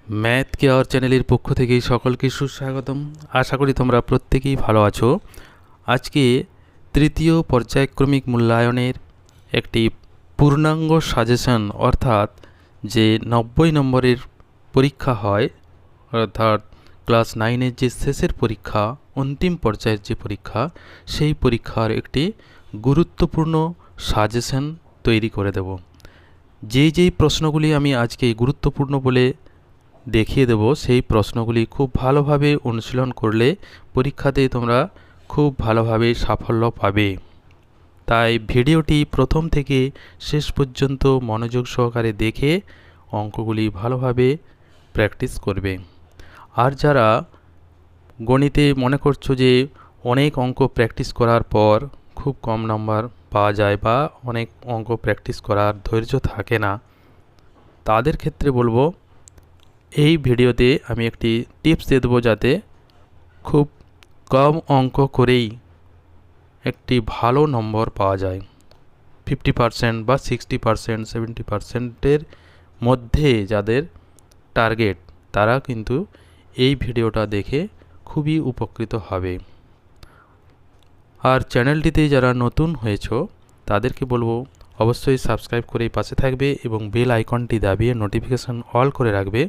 Math care চ্যানেলের পক্ষ থেকে সকলকে সুস্বাগতম। আশা করি তোমরা প্রত্যেকেই ভালো আছো। আজকে তৃতীয় পর্যায়ক্রমিক মূল্যায়নের একটি পূর্ণাঙ্গ সাজেশন, অর্থাৎ যে 90 নম্বরের পরীক্ষা হয়, অর্থাৎ ক্লাস 9-এর যে শেষের পরীক্ষা, অন্তিম পর্যায়ের যে পরীক্ষা, সেই পরীক্ষার একটি গুরুত্বপূর্ণ সাজেশন তৈরি করে দেব। যেই প্রশ্নগুলি আমি আজকে গুরুত্বপূর্ণ বলে দেখিয়ে দেব, সেই প্রশ্নগুলি খুব ভালোভাবে অনুশীলন করলে পরীক্ষাতে তোমরা খুব ভালোভাবে সাফল্য পাবে। তাই ভিডিওটি প্রথম থেকে শেষ পর্যন্ত মনোযোগ সহকারে দেখে অঙ্কগুলি ভালোভাবে প্র্যাকটিস করবে। আর যারা গণিতে মনে করছো যে অনেক অঙ্ক প্র্যাকটিস করার পর খুব কম নাম্বার পাওয়া যায় বা অনেক অঙ্ক প্র্যাকটিস করার ধৈর্য থাকে না, তাদের ক্ষেত্রে বলবো এই ভিডিওতে আমি একটি টিপস দিয়ে দেবো, যাতে খুব কম অঙ্ক করেই একটি ভালো নম্বর পাওয়া যায়। 50% বা 60%, 70%-এর মধ্যে যাদের টার্গেট, তারা কিন্তু এই ভিডিওটা দেখে খুবই উপকৃত হবে। আর চ্যানেলটিতে যারা নতুন হয়েছো তাদেরকে বলবো অবশ্যই সাবস্ক্রাইব করে পাশে থাকবে এবং বেল আইকনটি দাবিয়ে নোটিফিকেশান অল করে রাখবে,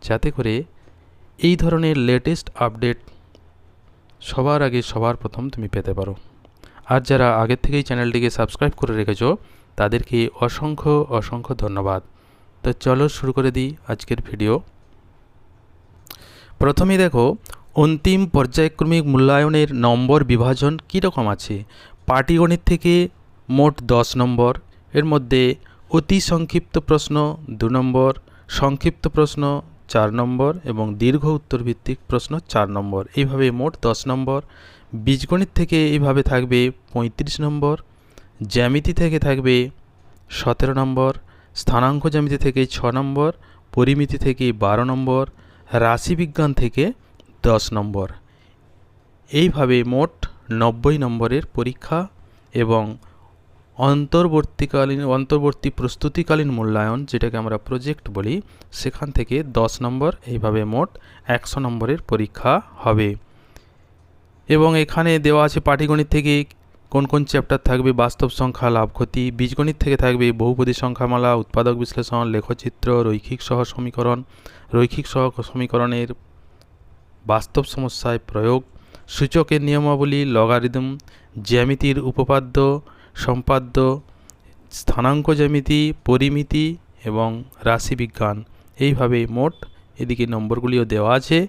যাতে করে এই ধরনের লেটেস্ট আপডেট সবার আগে সবার প্রথম তুমি পেতে পারো। আর যারা আগের থেকেই চ্যানেলটিকে সাবস্ক্রাইব করে রেখেছো তাদেরকে অসংখ্য অসংখ্য ধন্যবাদ। তো চলো শুরু করে দিই আজকের ভিডিও। প্রথমেই দেখো, অন্তিম পর্যায়ক্রমিক মূল্যায়নের নম্বর বিভাজন কীরকম আছে। পাটিগণিত থেকে মোট 10 নম্বর, এর মধ্যে অতি সংক্ষিপ্ত প্রশ্ন 2 নম্বর, সংক্ষিপ্ত প্রশ্ন 4 নম্বর এবং দীর্ঘ উত্তরভিত্তিক প্রশ্ন 4 নম্বর, এইভাবে মোট 10 নম্বর। বীজগণিত থেকে এইভাবে থাকবে 35 নম্বর, জ্যামিতি থেকে থাকবে 17 নম্বর, স্থানাঙ্ক জ্যামিতি থেকে 6 নম্বর, পরিমিতি থেকে 12 নম্বর, রাশিবিজ্ঞান থেকে 10 নম্বর। এইভাবে মোট 90 নম্বরের পরীক্ষা এবং অন্তর্বর্তী প্রস্তুতিকালীন মূল্যায়ন, যেটাকে আমরা প্রজেক্ট বলি, সেখান থেকে 10 নম্বর, এইভাবে মোট 100 নম্বরের পরীক্ষা হবে। এবং এখানে দেওয়া আছে পাটিগণিত থেকে কোন কোন চ্যাপ্টার থাকবে: বাস্তব সংখ্যা, লাভ ক্ষতি। বীজগণিত থেকে থাকবে বহুপদী সংখ্যামালা, উৎপাদক বিশ্লেষণ, লেখচিত্র, রৈখিক সহ সমীকরণ, রৈখিক সহ সমীকরণের বাস্তব সমস্যায় প্রয়োগ, সূচকের নিয়মাবলী, লগারিদম, জ্যামিতির উপপাদ্য, সম্পাদ্য, স্থানাঙ্ক জ্যামিতি, পরিমিতি এবং রাশিবিজ্ঞান। এইভাবে মোট এদিকে নম্বরগুলিও দেওয়া আছে।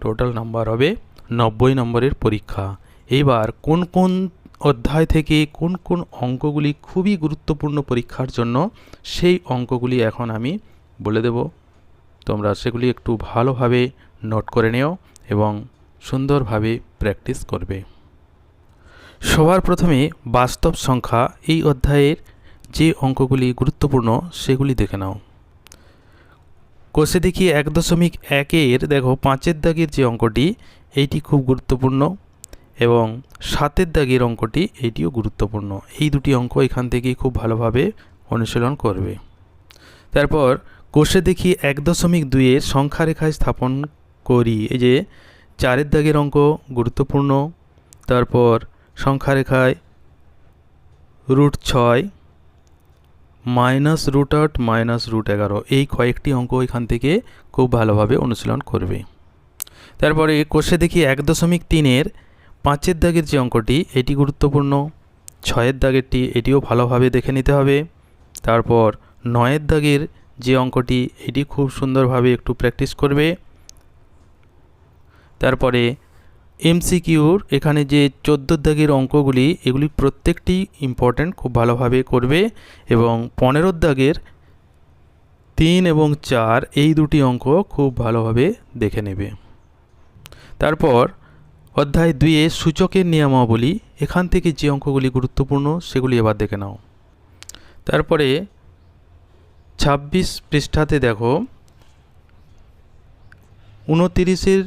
টোটাল নাম্বার হবে 90 নম্বরের পরীক্ষা। এইবার কোন কোন অধ্যায় থেকে কোন কোন অঙ্কগুলি খুবই গুরুত্বপূর্ণ পরীক্ষার জন্য, সেই অঙ্কগুলি এখন আমি বলে দেব। তোমরা সেগুলি একটু ভালোভাবে নোট করে নিও এবং সুন্দরভাবে প্র্যাকটিস করবে। সবার প্রথমে বাস্তব সংখ্যা এই অধ্যায়ের যে অঙ্কগুলি গুরুত্বপূর্ণ সেগুলি দেখে নাও। কোষে দেখি 1.1-এর দেখো 5-এর দাগের যে অঙ্কটি, এইটি খুব গুরুত্বপূর্ণ, এবং 7-এর দাগের অঙ্কটি, এইটিও গুরুত্বপূর্ণ। এই দুটি অঙ্ক এখান থেকেই খুব ভালোভাবে অনুশীলন করবে। তারপর কোষে দেখি 1.2-এর সংখ্যা রেখায় স্থাপন করি, এই যে 4-এর দাগের অঙ্ক গুরুত্বপূর্ণ। তারপর সংখ্যা রেখায় √6 -√8 -√11, এই কয়েকটি অঙ্ক এখান থেকে খুব ভালোভাবে অনুশীলন করবে। তারপরে কোষে দেখি 1.3-এর 5-এর দাগের যে অঙ্কটি, এটি গুরুত্বপূর্ণ। 6-এর দাগেরটি, এটিও ভালোভাবে দেখে নিতে হবে। তারপর 9-এর দাগের যে অঙ্কটি, এটি খুব সুন্দরভাবে একটু প্র্যাকটিস করবে। তারপরে এমসিকিউর এখানে যে 14-এর দাগের অঙ্কগুলি, এগুলি প্রত্যেকটি ইম্পর্ট্যান্ট, খুব ভালোভাবে করবে। এবং 15-এর দাগের 3 এবং 4, এই দুটি অঙ্ক খুব ভালোভাবে দেখে নেবে। তারপর অধ্যায় 2-এ সূচকের নিয়মাবলী, এখান থেকে যে অঙ্কগুলি গুরুত্বপূর্ণ সেগুলি এবার দেখে নাও। তারপরে 26 পৃষ্ঠাতে দেখো 29-এর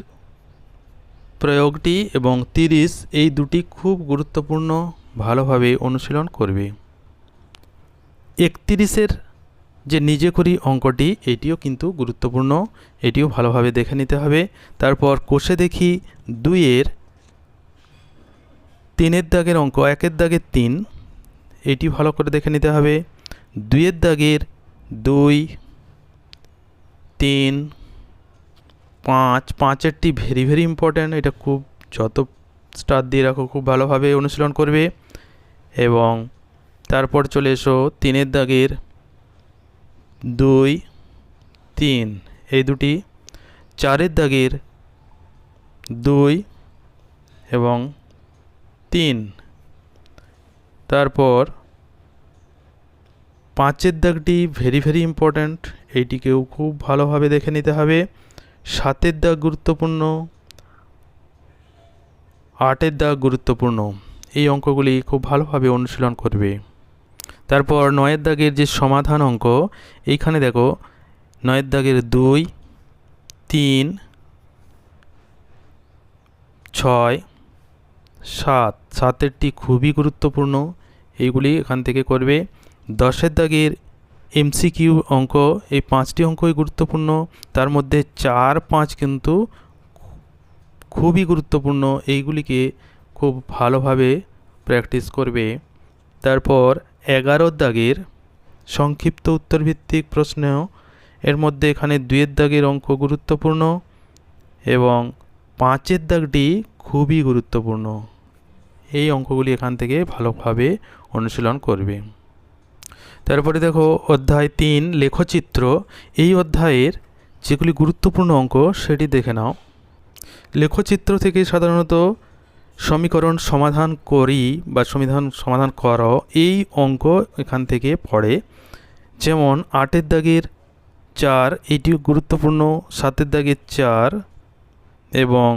প্রয়োগটি এবং 30, এই দুটি খুব গুরুত্বপূর্ণ, ভালোভাবে অনুশীলন করবে। 31-এর যে নিজে করি অঙ্কটি, এটিও কিন্তু গুরুত্বপূর্ণ, এটিও ভালোভাবে দেখে নিতে হবে। তারপর কোষে দেখি 2-এর 3-এর দাগের অঙ্ক, 1-এর দাগের 3, এটি ভালো করে দেখে নিতে হবে। 2-এর দাগের 2, 3, 5, 5-এরটি ভেরি ভেরি ইম্পর্ট্যান্ট, এটা খুব যত স্টার দিয়ে রাখো খুব ভালোভাবে অনুশীলন করবে। এবং তারপর চলে এসো 3-এর দাগের 2, 3 এই দুটি, 4-এর দাগের 2 এবং 3, তারপর 5-এর দাগটি ভেরি ভেরি ইম্পর্ট্যান্ট, এইটিকেও খুব ভালোভাবে দেখে নিতে হবে। 7-এর দাগ গুরুত্বপূর্ণ, 8-এর দাগ গুরুত্বপূর্ণ, এই অঙ্কগুলি খুব ভালোভাবে অনুশীলন করবে। তারপর 9-এর দাগের যে সমাধান অঙ্ক, এইখানে দেখো 9-এর দাগের 2, 3, 6, 7, 7-এরটি খুবই গুরুত্বপূর্ণ, এইগুলি এখান থেকে করবে। 10-এর দাগের এমসিকিউ অঙ্ক, এই 5টি অঙ্কই গুরুত্বপূর্ণ, তার মধ্যে 4, 5 কিন্তু খুবই গুরুত্বপূর্ণ, এইগুলিকে খুব ভালোভাবে প্র্যাকটিস করবে। তারপর 11-এর দাগের সংক্ষিপ্ত উত্তরভিত্তিক প্রশ্ন, এর মধ্যে এখানে 2-এর দাগের অঙ্ক গুরুত্বপূর্ণ এবং 5-এর দাগটি খুবই গুরুত্বপূর্ণ, এই অঙ্কগুলি এখান থেকে ভালোভাবে অনুশীলন করবে। তারপরে দেখো অধ্যায় 3 লেখচিত্র, এই অধ্যায়ের যেগুলি গুরুত্বপূর্ণ অঙ্ক সেটি দেখে নাও। লেখচিত্র থেকে সাধারণত সমীকরণ সমাধান করি বা সমাধান করো, এই অঙ্ক এখান থেকে পড়ে। যেমন 8-এর দাগের 4, এটিও গুরুত্বপূর্ণ, 7-এর দাগের 4 এবং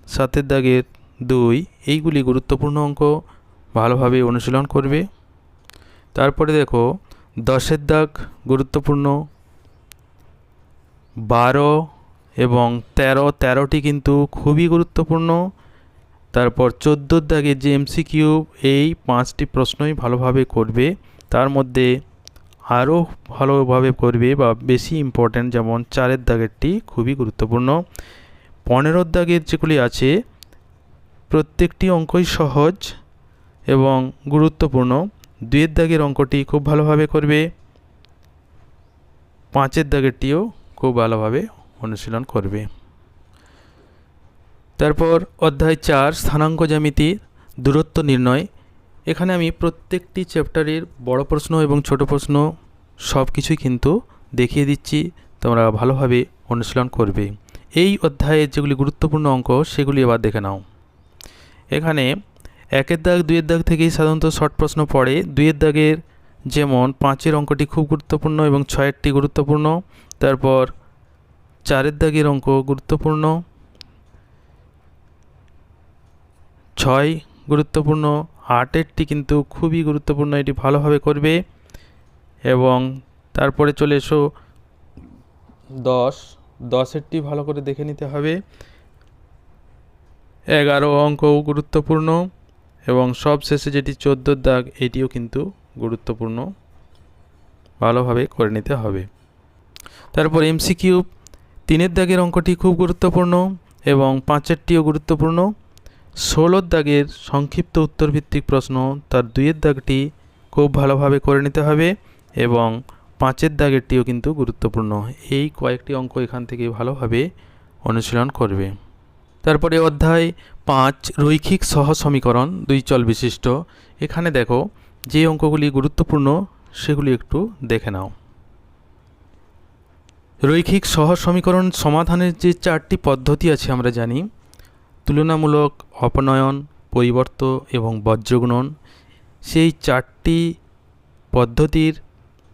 7-এর দাগের 2, এইগুলি গুরুত্বপূর্ণ অঙ্ক, ভালোভাবে অনুশীলন করবে। তারপরে দেখো 10-এর দাগ গুরুত্বপূর্ণ, 12 এবং 13টি কিন্তু খুবই গুরুত্বপূর্ণ। তারপর 14-এর দাগের যে এমসিকিউ, এই 5টি প্রশ্নই ভালোভাবে করবে, তার মধ্যে আরও ভালোভাবে করবে বা বেশি ইম্পর্ট্যান্ট, যেমন 4-এর দাগেরটি খুবই গুরুত্বপূর্ণ। 15-এর দাগের যেগুলি আছে প্রত্যেকটি অঙ্কই সহজ এবং গুরুত্বপূর্ণ, 2-এর দাগের অঙ্কটি খুব ভালোভাবে করবে, 5-এর দাগেরটিও খুব ভালোভাবে অনুশীলন করবে। তারপর অধ্যায় 4 স্থানাঙ্ক জ্যামিতি দূরত্ব নির্ণয়, এখানে আমি প্রত্যেকটি চ্যাপ্টারের বড় প্রশ্ন এবং ছোট প্রশ্ন সব কিছুই কিন্তু দেখিয়ে দিচ্ছি, তোমরা ভালোভাবে অনুশীলন করবে। এই অধ্যায়ের যেগুলি গুরুত্বপূর্ণ অঙ্ক সেগুলি এবার দেখে নাও। এখানে 1-এর দাগ 2-এর দাগ থেকেই সাধারণত শর্ট প্রশ্ন পড়ে। 2-এর দাগের যেমন 5-এর অঙ্কটি খুব গুরুত্বপূর্ণ এবং 6-এরটি গুরুত্বপূর্ণ। তারপর 4-এর দাগের অঙ্ক গুরুত্বপূর্ণ, 6 গুরুত্বপূর্ণ, 8-এরটি কিন্তু খুবই গুরুত্বপূর্ণ, এটি ভালোভাবে করবে। এবং তারপরে চলে এসো 10-এরটি ভালো করে দেখে নিতে হবে। 11 অঙ্কও গুরুত্বপূর্ণ এবং সব শেষে যেটি 14-এর দাগ, এটিও কিন্তু গুরুত্বপূর্ণ, ভালোভাবে করে নিতে হবে। তারপর এমসিকিউ, 3-এর দাগের অঙ্কটি খুব গুরুত্বপূর্ণ এবং 5-এরটিও গুরুত্বপূর্ণ। 16-এর দাগের সংক্ষিপ্ত উত্তরভিত্তিক প্রশ্ন, তার 2-এর দাগটি খুব ভালোভাবে করে নিতে হবে এবং 5-এর দাগেরটিও কিন্তু গুরুত্বপূর্ণ, এই কয়েকটি অঙ্ক এখান থেকে ভালোভাবে অনুশীলন করবে। তারপরে অধ্যায় 5 রৈখিক সহসমীকরণ 2 চল বিশিষ্ট, এখানে দেখো যে অঙ্কগুলি গুরুত্বপূর্ণ সেগুলি একটু দেখে নাও। রৈখিক সহসমীকরণ সমাধানের যে 4টি পদ্ধতি আছে আমরা জানি, তুলনামূলক, অপনয়ন, পরিবর্ত এবং বজ্রগুণন, সেই 4টি পদ্ধতির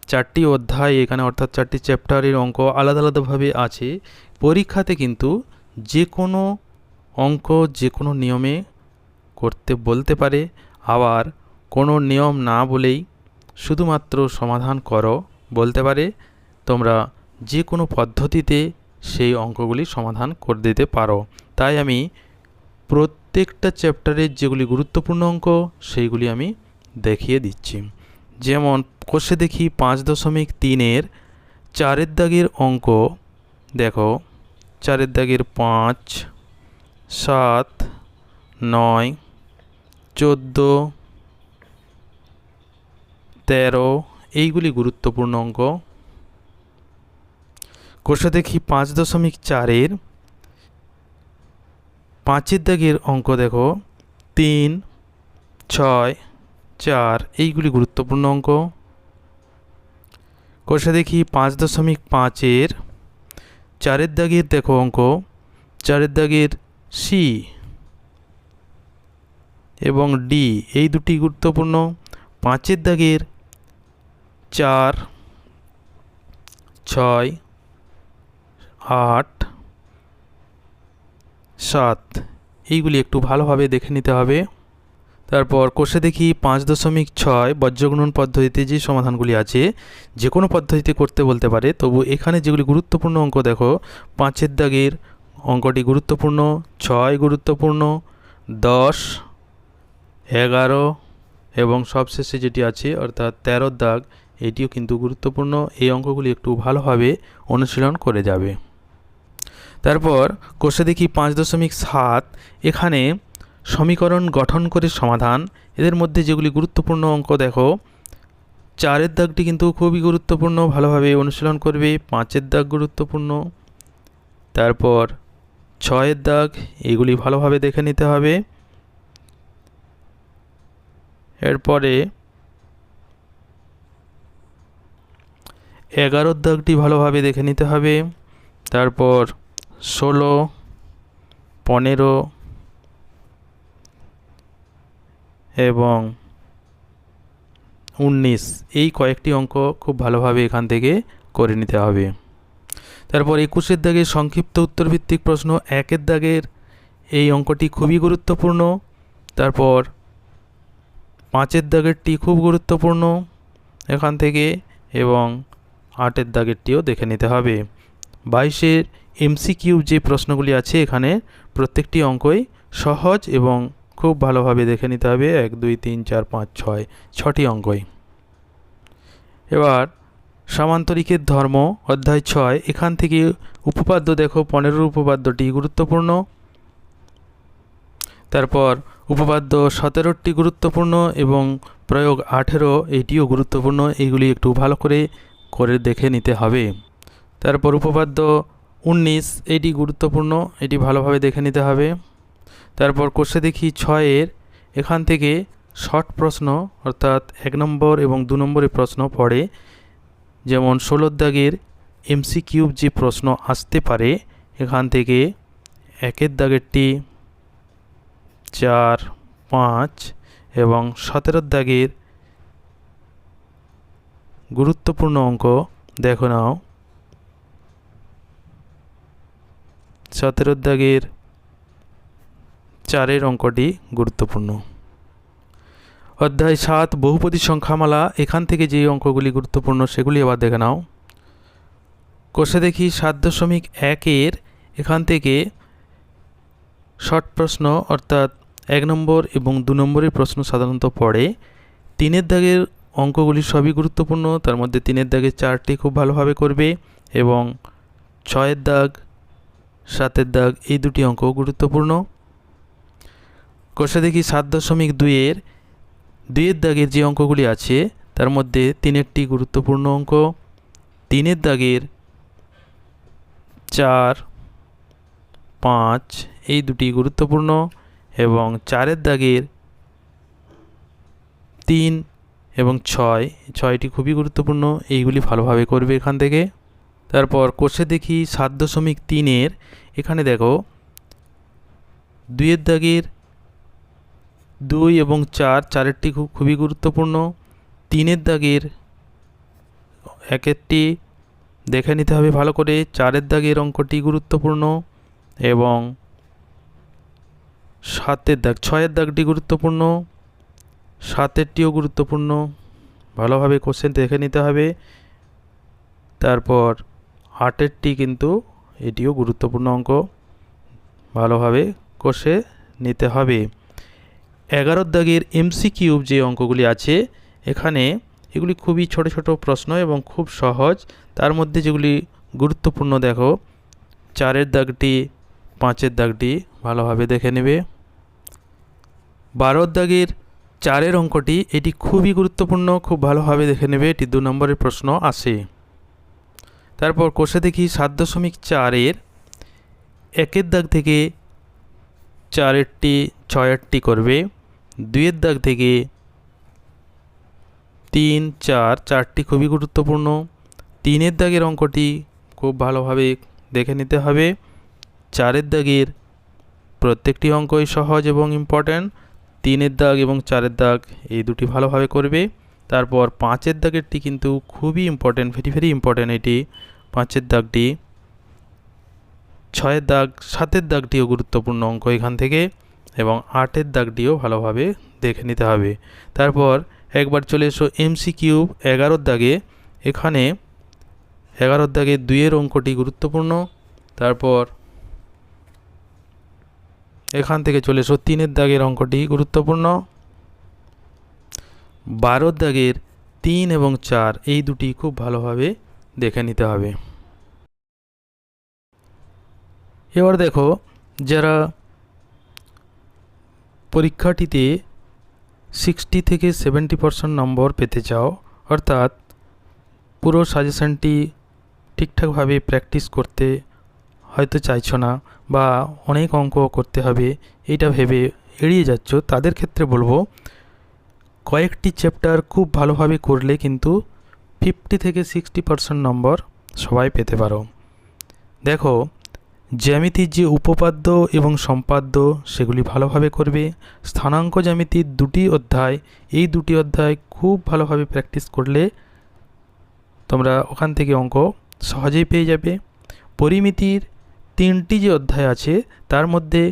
4টি অধ্যায় এখানে, অর্থাৎ 4টি চ্যাপ্টারের অঙ্ক আলাদা আলাদাভাবে আছে। পরীক্ষাতে কিন্তু যে কোনো অঙ্ক যে কোনো নিয়মে করতে বলতে পারে, আবার কোনো নিয়ম না বলেই শুধুমাত্র সমাধান করো বলতে পারে। তোমরা যে কোনো পদ্ধতিতে সেই অঙ্কগুলি সমাধান করে দিতে পারো। তাই আমি প্রত্যেকটা চ্যাপ্টারের যেগুলি গুরুত্বপূর্ণ অঙ্ক সেইগুলি আমি দেখিয়ে দিচ্ছি। যেমন কোষে দেখি 5.3-এর 4-এর দাগের অঙ্ক দেখো, 4-এর দাগের 5, 7, 9, 14, 13 এইগুলি গুরুত্বপূর্ণ অঙ্ক। কোষে দেখি 5.4-এর 5-এর দাগের অঙ্ক দেখো 3, 6, 4 এইগুলি গুরুত্বপূর্ণ অঙ্ক। কোষে দেখি 5.5-এর 4-এর দাগের দেখো অঙ্ক, 4-এর দাগের সি এবং ডি এই দুটি গুরুত্বপূর্ণ। 5-এর দাগের 4, 6, 8, 7 এইগুলি একটু ভালোভাবে দেখে নিতে হবে। তারপর কোষে দেখি 5.6 বজ্রগুণন পদ্ধতিতে যে সমাধানগুলি আছে, যে কোনো পদ্ধতিতে করতে বলতে পারে, তবু এখানে যেগুলি গুরুত্বপূর্ণ অঙ্ক দেখো, 5-এর দাগের অঙ্কটি গুরুত্বপূর্ণ, 6 গুরুত্বপূর্ণ, 10, 11 এবং সবশেষে যেটি আছে অর্থাৎ 13-র দাগ এটিও কিন্তু গুরুত্বপূর্ণ। এই অঙ্কগুলি একটু ভালোভাবে অনুশীলন করে যাবে। তারপর কোষে দেখি 5.7 এখানে সমীকরণ গঠন করে সমাধান। এদের মধ্যে যেগুলি গুরুত্বপূর্ণ অঙ্ক দেখো, 4-এর দাগটি কিন্তু খুবই গুরুত্বপূর্ণ, ভালোভাবে অনুশীলন করবে। 5-এর দাগ গুরুত্বপূর্ণ, তারপর 6-এর দাগ এগুলি ভালোভাবে দেখে নিতে হবে। এরপরে 11-র দাগটি ভালোভাবে দেখে নিতে হবে। তারপর 16, 15 এবং 19 এই কয়েকটি অঙ্ক খুব ভালোভাবে এখান থেকে করে নিতে হবে। তারপর 21-এর দাগের সংক্ষিপ্ত উত্তরভিত্তিক প্রশ্ন, 1-এর দাগের এই অঙ্কটি খুবই গুরুত্বপূর্ণ। তারপর 5-এর দাগেরটি খুব গুরুত্বপূর্ণ এখান থেকে, এবং 8-এর দাগেরটিও দেখে নিতে হবে। 22-এর MCQ যে প্রশ্নগুলি আছে এখানে প্রত্যেকটি অঙ্কই সহজ এবং খুব ভালোভাবে দেখে নিতে হবে। 1, 2, 3, 4, 5, 6 6টি অঙ্কই। এবার সামান্তরিকের ধর্ম অধ্যায় 6 এখান থেকে উপপাদ্য দেখো, 15-র উপপাদ্যটি গুরুত্বপূর্ণ। তারপর উপপাদ্য 17টি গুরুত্বপূর্ণ এবং প্রয়োগ 18 এইটিও গুরুত্বপূর্ণ। এইগুলি একটু ভালো করে দেখে নিতে হবে। তারপর উপপাদ্য 19 এটি গুরুত্বপূর্ণ, এটি ভালোভাবে দেখে নিতে হবে। তারপর কোষে দেখি 6-এর এখান থেকে শর্ট প্রশ্ন অর্থাৎ 1 নম্বর এবং 2 নম্বরের প্রশ্ন পড়ে, যেমন 16-র দাগের MCQ যে প্রশ্ন আসতে পারে এখান থেকে 1-এর দাগেরটি, 4, 5 এবং 17-র দাগের গুরুত্বপূর্ণ অঙ্ক দেখো নাও। 17-র দাগের 4-এর অঙ্কটি গুরুত্বপূর্ণ। অধ্যায় 7 বহুপদী সংখ্যামালা এখান থেকে যে অঙ্কগুলি গুরুত্বপূর্ণ সেগুলি আবার দেখে নাও। কোষে দেখি 7.1-এর এখান থেকে শর্ট প্রশ্ন অর্থাৎ 1 নম্বর এবং 2 নম্বরের প্রশ্ন সাধারণত পড়ে। 3-এর দাগের অঙ্কগুলি সবই গুরুত্বপূর্ণ, তার মধ্যে 3-এর দাগের 4টি খুব ভালোভাবে করবে এবং 6-এর দাগ, 7-এর দাগ এই দুটি অঙ্ক গুরুত্বপূর্ণ। কোষে দেখি 7.2-এর 2-এর দাগের যে অঙ্কগুলি আছে তার মধ্যে 3-এরটি গুরুত্বপূর্ণ অঙ্ক। 3-এর দাগের 4, 5 এই দুটি গুরুত্বপূর্ণ এবং 4-এর দাগের 3 এবং 6টি খুবই গুরুত্বপূর্ণ, এইগুলি ভালোভাবে করবে এখান থেকে। তারপর কোষে দেখি 7.3-এর এখানে দেখো 2-এর দাগের 2 এবং 4-এরটি খুবই গুরুত্বপূর্ণ। 3-এর দাগের 1-এরটি দেখে নিতে হবে ভালো করে। 4-এর দাগের অঙ্কটি গুরুত্বপূর্ণ এবং 7-এর দাগ, 6-এর দাগটি গুরুত্বপূর্ণ, 7-এরটিও গুরুত্বপূর্ণ, ভালোভাবে কোশ্চেন দেখে নিতে হবে। তারপর 8-এরটি কিন্তু এটিও গুরুত্বপূর্ণ অঙ্ক, ভালোভাবে কষে নিতে হবে। 11-র দাগের MCQ যে অঙ্কগুলি আছে এখানে এগুলি খুবই ছোট ছোট প্রশ্ন এবং খুব সহজ। তার মধ্যে যেগুলি গুরুত্বপূর্ণ দেখো, 4-এর দাগটি 5-এর দাগটি ভালোভাবে দেখে নেবে। 12-র দাগের 4-এর অঙ্কটি, এটি খুবই গুরুত্বপূর্ণ, খুব ভালোভাবে দেখে নেবে, এটি 2 নম্বরের প্রশ্ন আসে। তারপর কোষে দেখি 7.4-এর 1-এর দাগ থেকে 4-এরটি 6-এরটি করবে, 2-এর দাগ থেকে 3, 4, 4টি খুবই গুরুত্বপূর্ণ। 3-এর দাগের অঙ্কটি খুব ভালোভাবে দেখে নিতে হবে। 4-এর দাগের প্রত্যেকটি অঙ্কই সহজ এবং ইম্পর্ট্যান্ট। 3-এর দাগ এবং 4-এর দাগ এই দুটি ভালোভাবে করবে। তারপর 5-এর দাগেরটি কিন্তু খুবই ইম্পর্ট্যান্ট, ভেরি ভেরি ইম্পর্ট্যান্ট এটি। 5-এর দাগটি, 6-এর দাগ, 7-এর দাগটিও গুরুত্বপূর্ণ অঙ্ক এখান থেকে, এবং 8-এর দাগটিও ভালোভাবে দেখে নিতে হবে। তারপর একবার চলে এসো MCQ 11-র দাগে। এখানে 11-র দাগে 2-এর অঙ্কটি গুরুত্বপূর্ণ। তারপর এখান থেকে চলে এসো 3-এর দাগের অঙ্কটি গুরুত্বপূর্ণ। 12-র দাগের 3 এবং 4 এই দুটি খুব ভালোভাবে দেখে নিতে হবে। এবার দেখো, যারা পরীক্ষাটিতে 60 থেকে 70% নম্বর পেতে চাও, অর্থাৎ পুরো সাজেশনটি ঠিকঠাকভাবে প্র্যাকটিস করতে হয়তো চাইছো না, বা অনেক অঙ্ক করতে হবে এইটা ভেবে এড়িয়ে যাচ্ছ, তাদের ক্ষেত্রে বলবো কয়েকটি চ্যাপ্টার খুব ভালোভাবে করলে কিন্তু 50 থেকে 60% নম্বর সবাই পেতে পারো। দেখো, জ্যামিতির যে উপপাদ্য এবং সম্পাদ্য সেগুলি ভালোভাবে করবে। স্থানাঙ্ক জ্যামিতির 2টি অধ্যায়, এই 2টি অধ্যায় খুব ভালোভাবে প্র্যাকটিস করলে তোমরা ওখান থেকে অঙ্ক সহজেই পেয়ে যাবে। পরিমিতির 3টি যে অধ্যায় আছে তার মধ্যে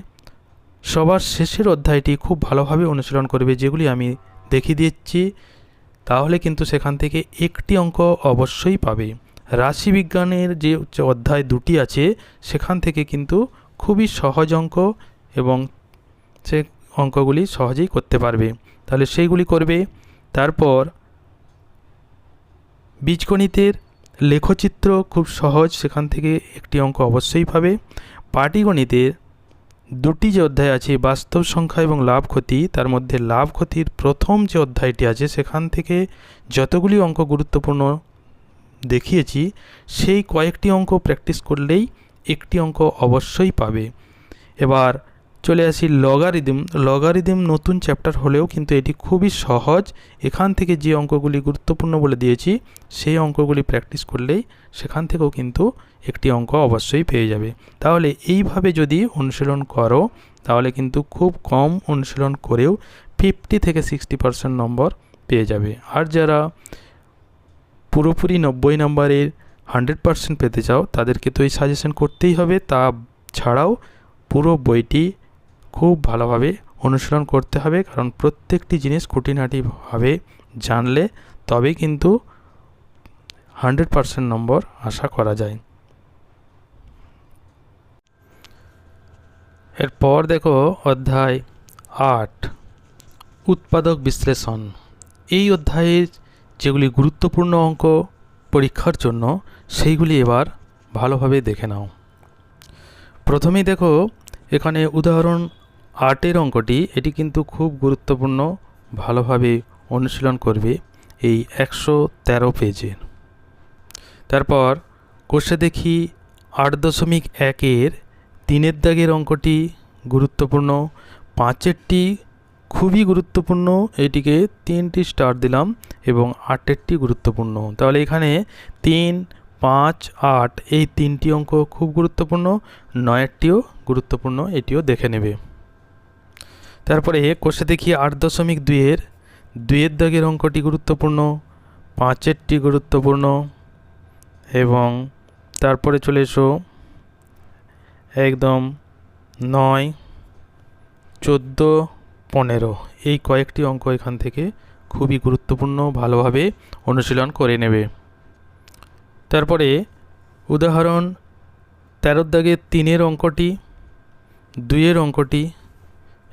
সবার শেষের অধ্যায়টি খুব ভালোভাবে অনুশীলন করবে, যেগুলি আমি দেখিয়ে দিচ্ছি, তাহলে কিন্তু সেখান থেকে একটি অঙ্ক অবশ্যই পাবে। রাশিবিজ্ঞানের যে অধ্যায় 2টি আছে সেখান থেকে কিন্তু খুবই সহজ অঙ্ক, এবং সে অঙ্কগুলি সহজেই করতে পারবে, তাহলে সেইগুলি করবে। তারপর বীজগণিতের লেখচিত্র খুব সহজ, সেখান থেকে একটি অঙ্ক অবশ্যই পাবে। পাটিগণিতের 2টি যে অধ্যায় আছে, বাস্তব সংখ্যা এবং লাভ ক্ষতি, তার মধ্যে লাভ ক্ষতির প্রথম যে অধ্যায়টি আছে সেখান থেকে যতগুলি অঙ্ক গুরুত্বপূর্ণ দেখিয়েছি, সেই কয়েকটি অঙ্ক প্র্যাকটিস করলেই একটি অঙ্ক অবশ্যই পাবে। এবার চলে আসি লগারিদম। লগারিদম নতুন চ্যাপ্টার হলেও কিন্তু এটি খুবই সহজ। এখান থেকে যে অঙ্কগুলি গুরুত্বপূর্ণ বলে দিয়েছি সেই অঙ্কগুলি প্র্যাকটিস করলেই সেখান থেকেও কিন্তু একটি অঙ্ক অবশ্যই পেয়ে যাবে। তাহলে এইভাবে যদি অনুশীলন করো তাহলে কিন্তু খুব কম অনুশীলন করেও 50 থেকে 60% নম্বর পেয়ে যাবে। আর যারা পুরোপুরি 90 নম্বরের 100% পেতে চাও তাদেরকে তো এই সাজেশন করতেই হবে। তা ছাড়াও পুরো বইটি খুব ভালোভাবে অনুশীলন করতে হবে, কারণ প্রত্যেকটি জিনিস খুঁটিনাটিভাবে জানলে তবে কিন্তু 100% নম্বর আশা করা যায়। এরপর দেখো অধ্যায় 8 উৎপাদক বিশ্লেষণ। এই অধ্যায়ের যেগুলি গুরুত্বপূর্ণ অঙ্ক পরীক্ষার জন্য সেইগুলি এবার ভালোভাবে দেখে নাও। প্রথমেই দেখো, এখানে উদাহরণ 8-এর অঙ্কটি, এটি কিন্তু খুব গুরুত্বপূর্ণ, ভালোভাবে অনুশীলন করবে এই 113 পেজের। তারপর কোষে দেখি 8.1-এর 3-এর দাগের অঙ্কটি গুরুত্বপূর্ণ, 5-এরটি খুবই গুরুত্বপূর্ণ, এটিকে 3টি স্টার দিলাম, এবং 8-এরটি গুরুত্বপূর্ণ। তাহলে এখানে 3, 5, 8 এই 3টি অঙ্ক খুব গুরুত্বপূর্ণ, 9-এরটিও গুরুত্বপূর্ণ, এটিও দেখে নেবে। তারপরে কোষে দেখি 8.2-এর 2-এর দাগের অঙ্কটি গুরুত্বপূর্ণ, 5-এরটি গুরুত্বপূর্ণ, এবং তারপরে চলে এসো একদম 9, 14, 15 এই কয়েকটি অঙ্ক এখান থেকে খুবই গুরুত্বপূর্ণ, ভালোভাবে অনুশীলন করে নেবে। তারপরে উদাহরণ 13-এর দাগের 3-এর অঙ্কটি, 2-এর অঙ্কটি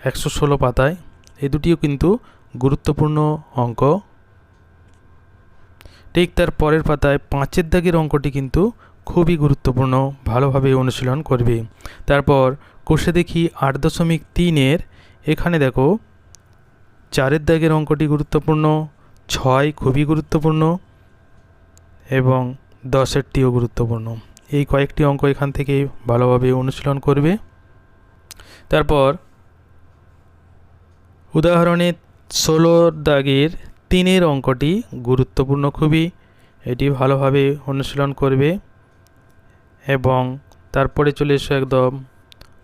116 পাতায়, এই দুটিও কিন্তু গুরুত্বপূর্ণ অঙ্ক। ঠিক তার পরের পাতায় 5-এর দাগের অঙ্কটি কিন্তু খুবই গুরুত্বপূর্ণ, ভালোভাবে অনুশীলন করবে। তারপর কষে দেখি 8.3-এর এখানে দেখো 4-এর দাগের অঙ্কটি গুরুত্বপূর্ণ, 6 খুবই গুরুত্বপূর্ণ এবং 10-এরটিও গুরুত্বপূর্ণ। এই কয়েকটি অঙ্ক এখান থেকে ভালোভাবে অনুশীলন করবে। তারপর উদাহরণে 16 দাগের 3-এর অঙ্কটি গুরুত্বপূর্ণ খুবই, এটি ভালোভাবে অনুশীলন করবে। এবং তারপরে চলে এসো একদম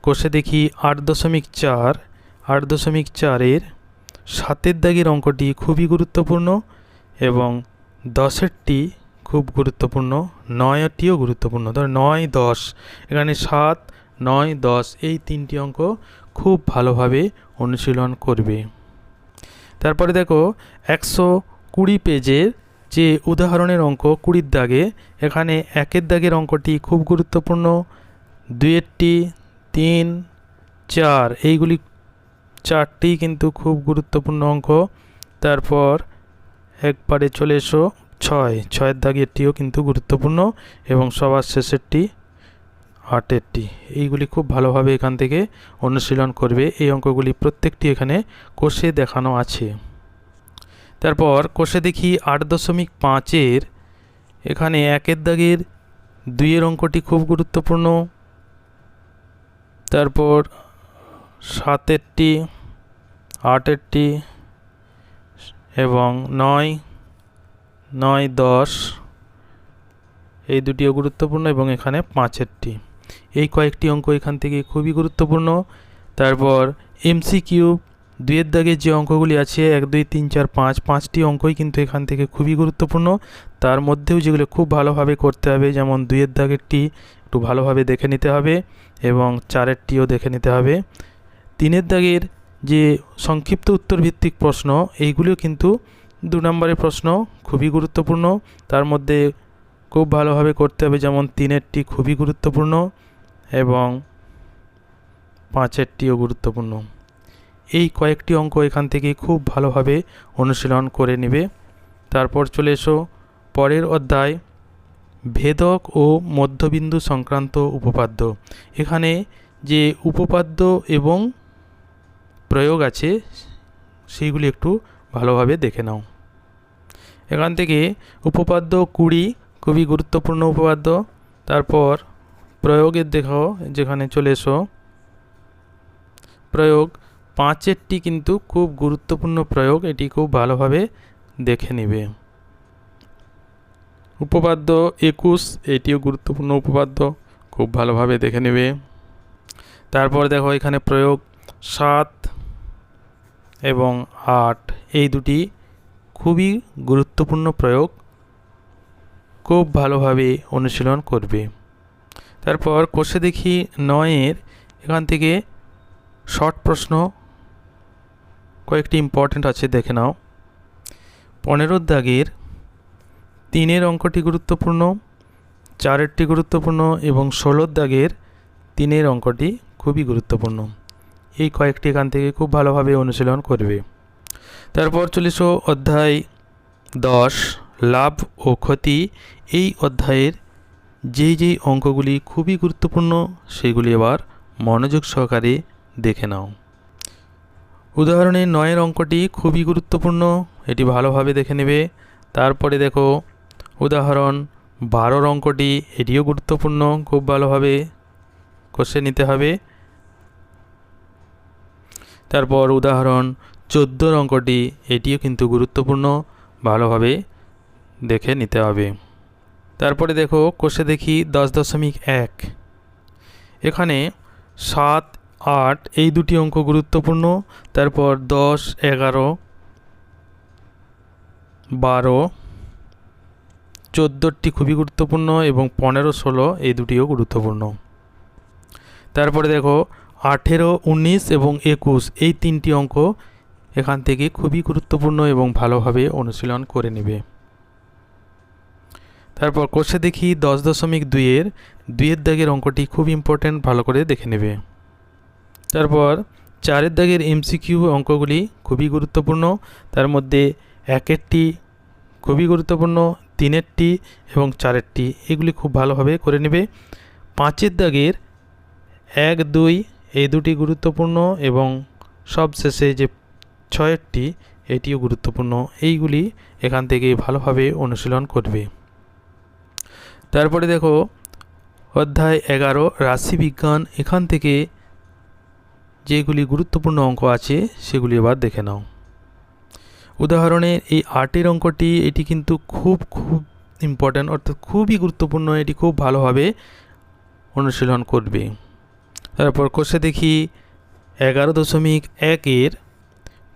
কষে দেখি 8.4-এর 7-এর দাগের অঙ্কটি খুবই গুরুত্বপূর্ণ এবং 10-এরটি খুব গুরুত্বপূর্ণ, 9-এরটিও গুরুত্বপূর্ণ। ধর 9, 10, এখানে 7, 9, 10 এই 3টি অঙ্ক খুব ভালোভাবে অনুশীলন করবে। তারপরে দেখো 120 পেজের যে উদাহরণের অঙ্ক 20-এর দাগে, এখানে 1-এর দাগের অঙ্কটি খুব গুরুত্বপূর্ণ, 2-এরটি, 3, 4 এইগুলি 4টি কিন্তু খুব গুরুত্বপূর্ণ অঙ্ক। তারপর একবারে চলে এসো 6-এর দাগেরটিও কিন্তু গুরুত্বপূর্ণ এবং সবার শেষেরটি 8-এরটি, এইগুলি খুব ভালোভাবে এখান থেকে অনুশীলন করবে। এই অঙ্কগুলি প্রত্যেকটি এখানে কষে দেখানো আছে। তারপর কষে দেখি 8.5-এর এখানে 1-এর দাগের 2-এর অঙ্কটি খুব গুরুত্বপূর্ণ, তারপর 7-এরটি, 8-এরটি এবং 9, 10 এই দুটিও গুরুত্বপূর্ণ এবং এখানে 5-এরটি। এই কয়েকটি অঙ্ক এখান থেকে খুবই গুরুত্বপূর্ণ। তারপর এমসিকিউ 2-এর দাগে যে অঙ্কগুলি আছে 1, 2, 3, 4, 5টি অঙ্কই কিন্তু এখান থেকে খুবই গুরুত্বপূর্ণ। তার মধ্যেও যেগুলো খুব ভালোভাবে করতে হবে, যেমন 2-এর দাগেরটি একটু ভালোভাবে দেখে নিতে হবে এবং 4-এরটিও দেখে নিতে হবে। 3-এর দাগের যে সংক্ষিপ্ত উত্তর ভিত্তিক প্রশ্ন, এইগুলিও কিন্তু 2 নম্বরের প্রশ্ন খুবই গুরুত্বপূর্ণ, তার মধ্যে খুব ভালোভাবে করতে হবে, যেমন 3-এরটি খুবই গুরুত্বপূর্ণ এবং 5-এরটিও গুরুত্বপূর্ণ। এই কয়েকটি অঙ্ক এখান থেকে খুব ভালোভাবে অনুশীলন করে নেবে। তারপর চলে এসো পরের অধ্যায় ভেদক ও মধ্যবিন্দু সংক্রান্ত উপপাদ্য। এখানে যে উপপাদ্য এবং প্রয়োগ আছে সেইগুলি একটু ভালোভাবে দেখে নাও। এখান থেকে উপপাদ্য 20 খুবই গুরুত্বপূর্ণ উপপাদ্য। তারপর প্রয়োগের দেখো, যেখানে চলে এসো প্রয়োগ 5-এরটি কিন্তু খুব গুরুত্বপূর্ণ প্রয়োগ, এটি খুব ভালোভাবে দেখে নেবে। উপপাদ্য 21 এটিও গুরুত্বপূর্ণ উপপাদ্য, খুব ভালোভাবে দেখে নেবে। তারপর দেখো এখানে প্রয়োগ 7 এবং 8 এই দুটি খুবই গুরুত্বপূর্ণ প্রয়োগ, খুব ভালোভাবে অনুশীলন করবে। তারপর কষে দেখি 9-এর এখান থেকে শর্ট প্রশ্ন কয়েকটি ইম্পর্টেন্ট আছে, দেখে নাও। 15-এর দাগের 3-এর অঙ্কটি গুরুত্বপূর্ণ, 4-এরটি গুরুত্বপূর্ণ এবং 16-এর দাগের 3-এর অঙ্কটি খুবই গুরুত্বপূর্ণ। এই কয়েকটি এখান থেকে খুব ভালোভাবে অনুশীলন করবে। তারপর চলে এসো অধ্যায় 10 লাভ ও ক্ষতি। এই অধ্যায়ের যেই অঙ্কগুলি খুবই গুরুত্বপূর্ণ সেগুলি এবার মনোযোগ সহকারে দেখে নাও। উদাহরণে 9-এর অঙ্কটি খুবই গুরুত্বপূর্ণ, এটি ভালোভাবে দেখে নেবে। তারপরে দেখো উদাহরণ 12-র অঙ্কটি, এটিও গুরুত্বপূর্ণ, খুব ভালোভাবে কষে নিতে হবে। তারপর উদাহরণ 14-র অঙ্কটি, এটিও কিন্তু গুরুত্বপূর্ণ, ভালোভাবে দেখে নিতে হবে। তারপরে দেখো কষে দেখি 10.1, এখানে 7, 8 এই দুটি অঙ্ক গুরুত্বপূর্ণ। তারপর 10, 11, 12, 14টি খুবই গুরুত্বপূর্ণ এবং 15, 16 এই দুটিও গুরুত্বপূর্ণ। তারপরে দেখো 18, 19 এবং 21 এই 3টি অঙ্ক এখান থেকে খুবই গুরুত্বপূর্ণ এবং ভালোভাবে অনুশীলন করে নেবে। তারপর কষে দেখি 10.2-এর 2-এর দাগের অঙ্কটি খুব ইম্পর্টেন্ট, ভালো করে দেখে নেবে। তারপর 4-এর দাগের এমসিকিউ অঙ্কগুলি খুবই গুরুত্বপূর্ণ, তার মধ্যে 1-এরটি খুবই গুরুত্বপূর্ণ, 3-এরটি এবং 4-এরটি এগুলি খুব ভালোভাবে করে নেবে। 5-এর দাগের 1-2 এই দুটি গুরুত্বপূর্ণ এবং সবশেষে যে 6-এরটি এটিও গুরুত্বপূর্ণ। এইগুলি এখান থেকে ভালোভাবে অনুশীলন করবে। তারপরে দেখো অধ্যায় 11 রাশিবিজ্ঞান, এখান থেকে যেগুলি গুরুত্বপূর্ণ অঙ্ক আছে সেগুলি এবার দেখে নাও। উদাহরণে এই 8-এর অঙ্কটি এটি কিন্তু খুব ইম্পর্ট্যান্ট, অর্থাৎ খুবই গুরুত্বপূর্ণ, এটি খুব ভালোভাবে অনুশীলন করবে। তারপর কোষে দেখি 11.1-এর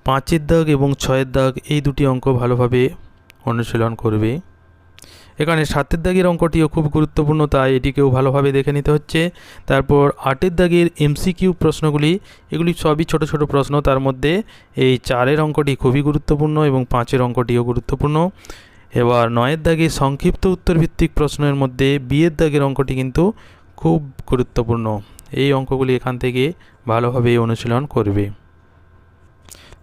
5-এর দাগ এবং 6-এর দাগ এই দুটি অঙ্ক ভালোভাবে অনুশীলন করবে। এখানে 7-এর দাগের অঙ্কটিও খুব গুরুত্বপূর্ণ, তাই এটিকেও ভালোভাবে দেখে নিতে হচ্ছে। তারপর 8-এর দাগের MCQ প্রশ্নগুলি, এগুলি সবই ছোট ছোট প্রশ্ন, তার মধ্যে এই 4-এর অঙ্কটি খুবই গুরুত্বপূর্ণ এবং 5-এর অঙ্কটিও গুরুত্বপূর্ণ। এবার 9-এর দাগে সংক্ষিপ্ত উত্তর ভিত্তিক প্রশ্নের মধ্যে B-এর দাগের অঙ্কটি কিন্তু খুব গুরুত্বপূর্ণ। এই অঙ্কগুলি এখান থেকে ভালোভাবে অনুশীলন করবে।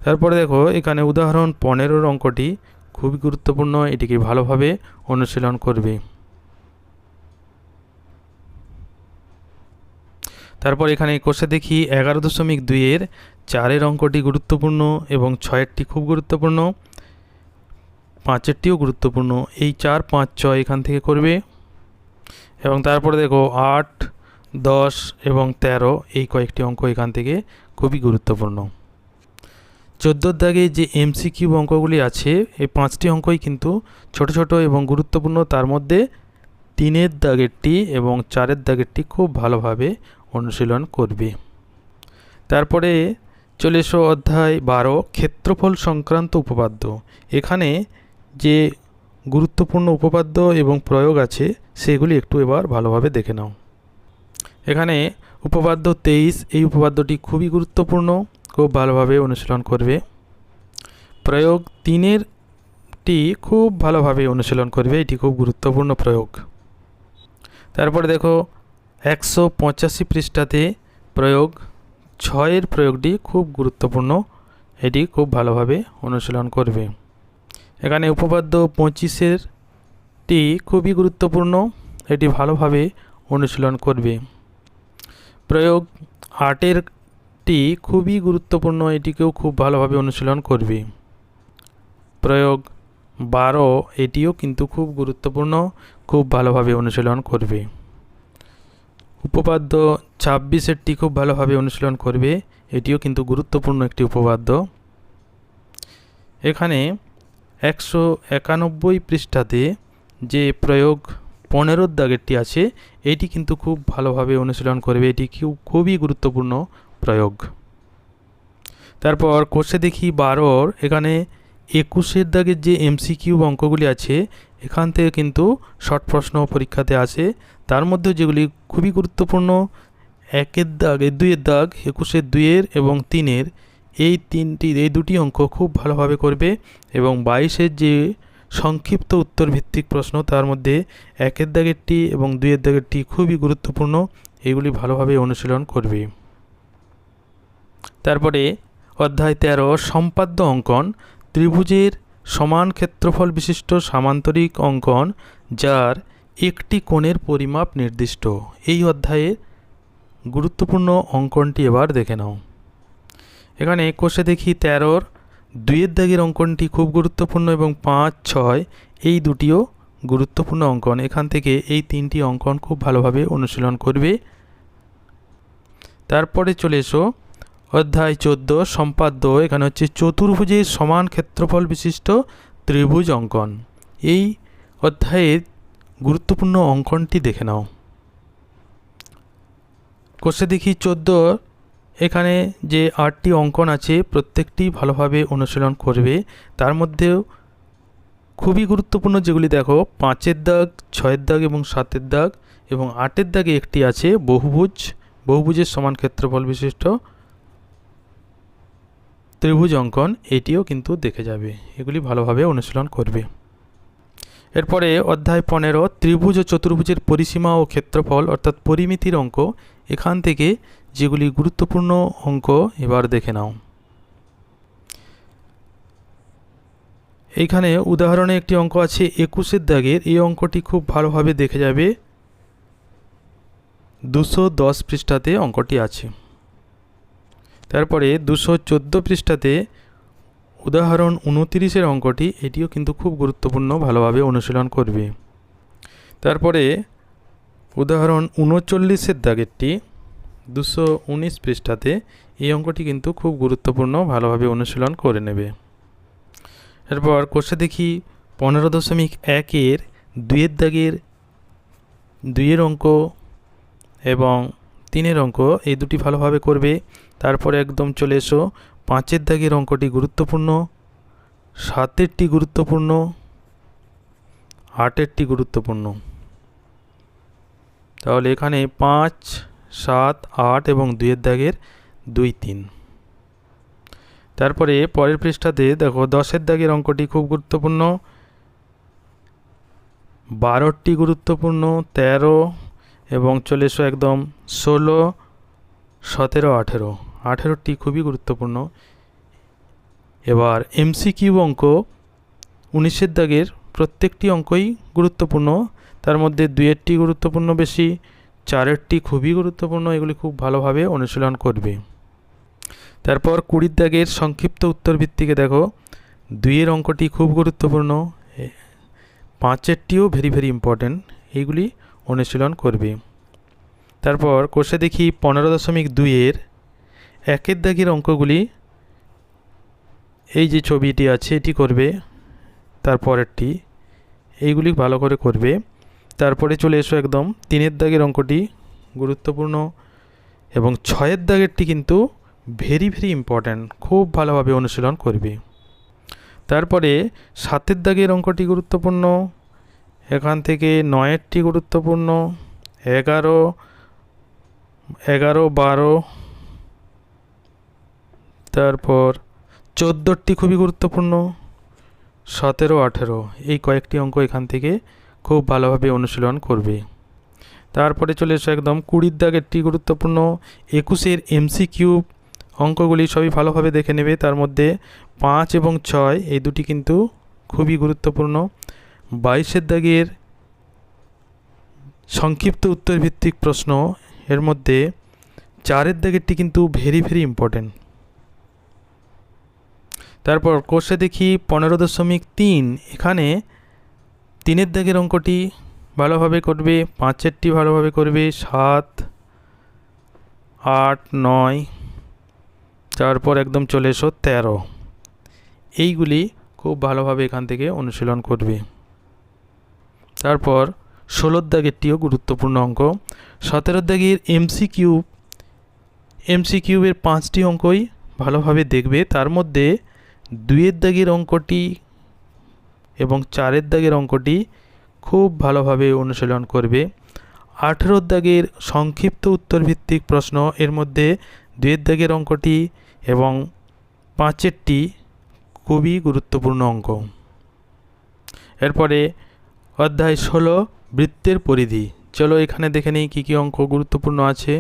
তারপরে দেখো এখানে উদাহরণ 15-এর অঙ্কটি খুবই গুরুত্বপূর্ণ, এটিকে ভালোভাবে অনুশীলন করবে। তারপর এখানে কোষে দেখি 11.2-এর 4-এর অঙ্কটি গুরুত্বপূর্ণ এবং 6-এরটি খুব গুরুত্বপূর্ণ, 5-এরটিও গুরুত্বপূর্ণ। এই 4, 5, 6 এখান থেকে করবে। এবং তারপরে দেখো 8, 10 এবং 13 এই কয়েকটি অঙ্ক এখান থেকে খুবই গুরুত্বপূর্ণ। 14-এর দাগে যে MCQ অঙ্কগুলি আছে এই 5টি অঙ্কই কিন্তু ছোট ছোট এবং গুরুত্বপূর্ণ, তার মধ্যে 3-এর দাগেরটি এবং 4-এর দাগেরটি খুব ভালোভাবে অনুশীলন করবে। তারপরে চলে এসো অধ্যায় 12 ক্ষেত্রফল সংক্রান্ত উপপাদ্য। এখানে যে গুরুত্বপূর্ণ উপপাদ্য এবং প্রয়োগ আছে সেগুলি একটু এবার ভালোভাবে দেখে নাও। এখানে উপপাদ্য 23 এই উপপাদ্যটি খুবই গুরুত্বপূর্ণ, খুব ভালোভাবে অনুশীলন করবে। প্রয়োগ 3-এরটি খুব ভালোভাবে অনুশীলন করবে, এটি খুব গুরুত্বপূর্ণ প্রয়োগ। তারপরে দেখো 185 পৃষ্ঠাতে প্রয়োগ 6-এর প্রয়োগটি খুব গুরুত্বপূর্ণ, এটি খুব ভালোভাবে অনুশীলন করবে। এখানে উপপাদ্য 25-এরটি খুবই গুরুত্বপূর্ণ, এটি ভালোভাবে অনুশীলন করবে। প্রয়োগ 8-এরটি খুবই গুরুত্বপূর্ণ, এটিকেও খুব ভালোভাবে অনুশীলন করবে। প্রয়োগ 12 এটিও কিন্তু খুব গুরুত্বপূর্ণ, খুব ভালোভাবে অনুশীলন করবে। উপপাদ্য 26-এরটি খুব ভালোভাবে অনুশীলন করবে, এটিও কিন্তু গুরুত্বপূর্ণ একটি উপপাদ্য। এখানে 191 পৃষ্ঠাতে যে প্রয়োগ 15-এর দাগেরটি আছে এটি কিন্তু খুব ভালোভাবে অনুশীলন করবে, এটি খুবই গুরুত্বপূর্ণ প্রয়োগ। তারপর কোষে দেখি 12-র এখানে 21-এর দাগের যে MCQ অঙ্কগুলি আছে এখান থেকে কিন্তু শর্ট প্রশ্ন পরীক্ষাতে আসে, তার মধ্যে যেগুলি খুবই গুরুত্বপূর্ণ 1-এর দাগ, 2-এর দাগ, 21-এর 2-এর এবং 3-এর এই দুটি অঙ্ক খুব ভালোভাবে করবে। এবং 22-এর যে সংক্ষিপ্ত উত্তর ভিত্তিক প্রশ্ন তার মধ্যে 1-এর দাগেরটি এবং 2-এর দাগেরটি খুবই গুরুত্বপূর্ণ, এগুলি ভালোভাবে অনুশীলন করবে। তারপরে অধ্যায় 13 সম্পাদ্য অঙ্কন, ত্রিভুজের সমান ক্ষেত্রফল বিশিষ্ট সামান্তরিক অঙ্কন যার একটি কোণের পরিমাপ নির্দিষ্ট। এই অধ্যায়ের গুরুত্বপূর্ণ অঙ্কনটি এবার দেখে নাও। এখানে কোষে দেখি 13-র 2-এর দাগের অঙ্কনটি খুব গুরুত্বপূর্ণ এবং 5, 6 এই দুটিও গুরুত্বপূর্ণ অঙ্কন, এখান থেকে এই 3টি অঙ্কন খুব ভালোভাবে অনুশীলন করবে। তারপরে চলে এসো অধ্যায় 14 সম্পাদ্য, এখানে হচ্ছে চতুর্ভুজের সমান ক্ষেত্রফল বিশিষ্ট ত্রিভুজ অঙ্কন। এই অধ্যায়ের গুরুত্বপূর্ণ অঙ্কনটি দেখে নাও। কোষে দেখি 14 এখানে যে 8টি অঙ্কন আছে প্রত্যেকটি ভালোভাবে অনুশীলন করবে, তার মধ্যেও খুবই গুরুত্বপূর্ণ যেগুলি দেখো 5-এর দাগ, 6-এর দাগ এবং 7-এর দাগ এবং 8-এর দাগে একটি আছে বহুভুজের সমান ক্ষেত্রফল বিশিষ্ট ত্রিভুজ অঙ্কন, এটিও কিন্তু দেখে যাবে, এগুলি ভালোভাবে অনুশীলন করবে। এরপরে অধ্যায় 15 ত্রিভুজ ও চতুর্ভুজের পরিসীমা ও ক্ষেত্রফল অর্থাৎ পরিমিতির অঙ্ক, এখান থেকে যেগুলি গুরুত্বপূর্ণ অঙ্ক এবার দেখে নাও। এইখানে উদাহরণে একটি অঙ্ক আছে 21-এর দাগের। এই অঙ্কটি খুব ভালোভাবে দেখে যাবে। 210 পৃষ্ঠাতে অঙ্কটি আছে। তারপরে 214 পৃষ্ঠাতে উদাহরণ 29-এর অঙ্কটি, এটিও কিন্তু খুব গুরুত্বপূর্ণ, ভালোভাবে অনুশীলন করবে। তারপরে উদাহরণ 39-এর দাগেরটি 219 পৃষ্ঠাতে, এই অঙ্কটি কিন্তু খুব গুরুত্বপূর্ণ, ভালোভাবে অনুশীলন করে নেবে। এরপর কোষে দেখি 15.1-এর 2-এর দাগের 2-এর অঙ্ক এবং 3-এর অঙ্ক, এই দুটি ভালোভাবে করবে। তারপরে একদম চলে এসো 5-এর দাগের অঙ্কটি গুরুত্বপূর্ণ, 7-এরটি গুরুত্বপূর্ণ, 8-এরটি গুরুত্বপূর্ণ। তাহলে এখানে 5, 7, 8 এবং 2-এর দাগের 2, 3। তারপরে পরের পৃষ্ঠাতে দেখো 10-এর দাগের অঙ্কটি খুব গুরুত্বপূর্ণ, 12টি গুরুত্বপূর্ণ, 13 এবং চলে এসো একদম 16, 17, 18। 18টি খুবই গুরুত্বপূর্ণ। এবার এমসিকিউ অঙ্ক 19-এর দাগের প্রত্যেকটি অঙ্কই গুরুত্বপূর্ণ, তার মধ্যে 2-এরটি গুরুত্বপূর্ণ বেশি, 4-এরটি খুবই গুরুত্বপূর্ণ। এগুলি খুব ভালোভাবে অনুশীলন করবে। তারপর 20-এর দাগের সংক্ষিপ্ত উত্তর ভিত্তিকে দেখো, 2-এর অঙ্কটি খুব গুরুত্বপূর্ণ, 5-এরটিও ভেরি ভেরি ইম্পর্টেন্ট, এইগুলি অনুশীলন করবে। তারপর কোষে দেখি 15.2-এর 1-এর দাগের অঙ্কগুলি, এই যে ছবিটি আছে এটি করবে, তারপরেরটি এইগুলি ভালো করে করবে। তারপরে চলে এসো একদম 3-এর দাগের অঙ্কটি গুরুত্বপূর্ণ এবং 6-এর দাগেরটি কিন্তু ভেরি ভেরি ইম্পর্ট্যান্ট, খুব ভালোভাবে অনুশীলন করবে। তারপরে 7-এর দাগের অঙ্কটি গুরুত্বপূর্ণ, এখান থেকে 9-এরটি গুরুত্বপূর্ণ, 11, 12, তারপর 14টি খুবই গুরুত্বপূর্ণ, 17, 18, এই কয়েকটি অঙ্ক এখান থেকে খুব ভালোভাবে অনুশীলন করবে। তারপরে চলে এসো একদম 20-এর দাগেরটি গুরুত্বপূর্ণ, 21-এর এমসিকিউ অঙ্কগুলি সবই ভালোভাবে দেখে নেবে। তার মধ্যে 5 এবং 6 এই দুটি কিন্তু খুবই গুরুত্বপূর্ণ। 22-এর দাগের সংক্ষিপ্ত উত্তর ভিত্তিক প্রশ্ন, এর মধ্যে 4-এর দাগেরটি কিন্তু ভেরি ভেরি ইম্পর্টেন্ট। তারপর কোষে দেখি 15.3, এখানে 3-এর দাগের অঙ্কটি ভালোভাবে করবে, 5-এরটি ভালোভাবে করবে, 7, 8, 9, তারপর একদম চলে এসো 13, এইগুলি খুব ভালোভাবে এখান থেকে অনুশীলন করবে। তারপর 16-এর দাগেরটিও গুরুত্বপূর্ণ অঙ্ক। 17-এর দাগের এমসিকিউবের 5টি অঙ্কই ভালোভাবে দেখবে। তার মধ্যে 2-এর দাগের অঙ্কটি এবং 4-এর দাগের অঙ্কটি খুব ভালোভাবে অনুশীলন করবে। 18-এর দাগের সংক্ষিপ্ত উত্তর ভিত্তিক প্রশ্ন, এর মধ্যে 2-এর দাগের অঙ্কটি এবং 5-এরটি খুবই গুরুত্বপূর্ণ অঙ্ক। এরপরে অধ্যায় 16 বৃত্তের পরিধি। চলো এখানে দেখে নিই কী কী অঙ্ক গুরুত্বপূর্ণ আছে।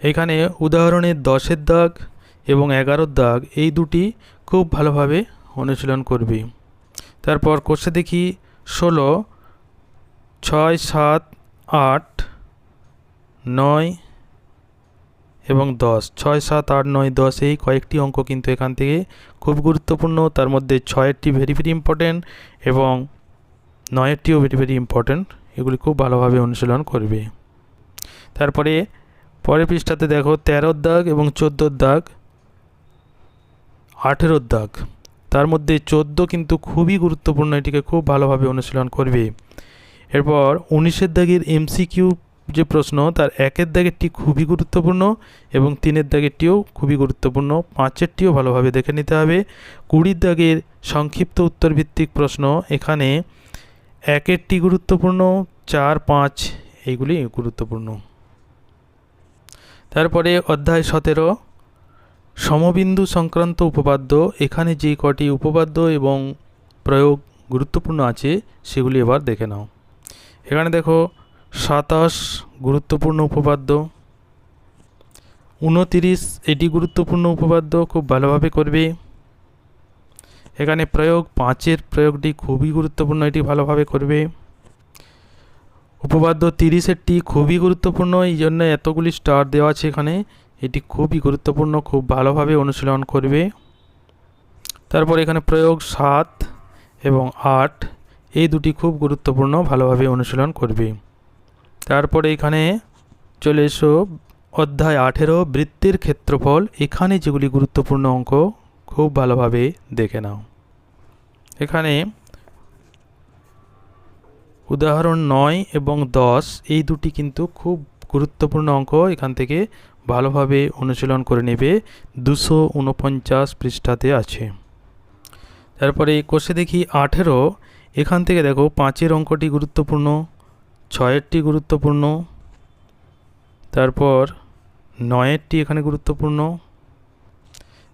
এখানে উদাহরণে 10-এর দাগ এবং 11-এর দাগ, এই দুটি খুব ভালোভাবে অনুশীলন করবে। তারপর কোষে দেখি 16, 6, 7, 8, 9 এবং 10, 6, 7, 8, 9, 10 এই কয়েকটি অঙ্ক কিন্তু এখান থেকে খুব গুরুত্বপূর্ণ। তার মধ্যে 6-এরটি ভেরি ভেরি ইম্পর্টেন্ট এবং 9-এরটিও ভেরি ভেরি ইম্পর্টেন্ট, এগুলি খুব ভালোভাবে অনুশীলন করবে। তারপরে পরের পৃষ্ঠাতে দেখো 13-এর দাগ এবং 14-এর দাগ, 18-এর দাগ, তার মধ্যে 14 কিন্তু খুবই গুরুত্বপূর্ণ, এটিকে খুব ভালোভাবে অনুশীলন করবে। এরপর 19-এর দাগের এমসিকিউ যে প্রশ্ন, তার 1-এর দাগেরটি খুবই গুরুত্বপূর্ণ এবং 3-এর দাগেরটিও খুবই গুরুত্বপূর্ণ, 5-এরটিও ভালোভাবে দেখে নিতে হবে। 20-এর দাগের সংক্ষিপ্ত উত্তর ভিত্তিক প্রশ্ন, এখানে 1-এরটি গুরুত্বপূর্ণ, 4, 5 এইগুলি গুরুত্বপূর্ণ। তারপরে অধ্যায় 17 সমবিন্দু সংক্রান্ত উপপাদ্য, এখানে যে কটি উপপাদ্য এবং প্রয়োগ গুরুত্বপূর্ণ আছে সেগুলি এবার দেখে নাও। এখানে দেখো 27 গুরুত্বপূর্ণ উপপাদ্য, 29 এটি গুরুত্বপূর্ণ উপপাদ্য, খুব ভালোভাবে করবে। এখানে প্রয়োগ 5-এর প্রয়োগটি খুবই গুরুত্বপূর্ণ, এটি ভালোভাবে করবে। উপপাদ্য 30-এরটি খুবই গুরুত্বপূর্ণ, এই জন্য এতগুলি স্টার দেওয়া আছে এখানে, এটি খুবই গুরুত্বপূর্ণ, খুব ভালোভাবে অনুশীলন করবে। তারপর এখানে প্রয়োগ 7 এবং 8, এই দুটি খুব গুরুত্বপূর্ণ, ভালোভাবে অনুশীলন করবে। তারপরে এখানে চলে এসো অধ্যায় 18 বৃত্তের ক্ষেত্রফল, এখানে যেগুলি গুরুত্বপূর্ণ অঙ্ক খুব ভালোভাবে দেখে নাও। এখানে উদাহরণ 9 এবং 10, এই দুটি কিন্তু খুব গুরুত্বপূর্ণ অঙ্ক, এখান থেকে ভালোভাবে অনুশীলন করে নেবে, 249 পৃষ্ঠাতে আছে। তারপরে কোষে দেখি 18, এখান থেকে দেখো 5-এর অঙ্কটি গুরুত্বপূর্ণ, 6-এরটি গুরুত্বপূর্ণ, তারপর 9-এরটি এখানে গুরুত্বপূর্ণ,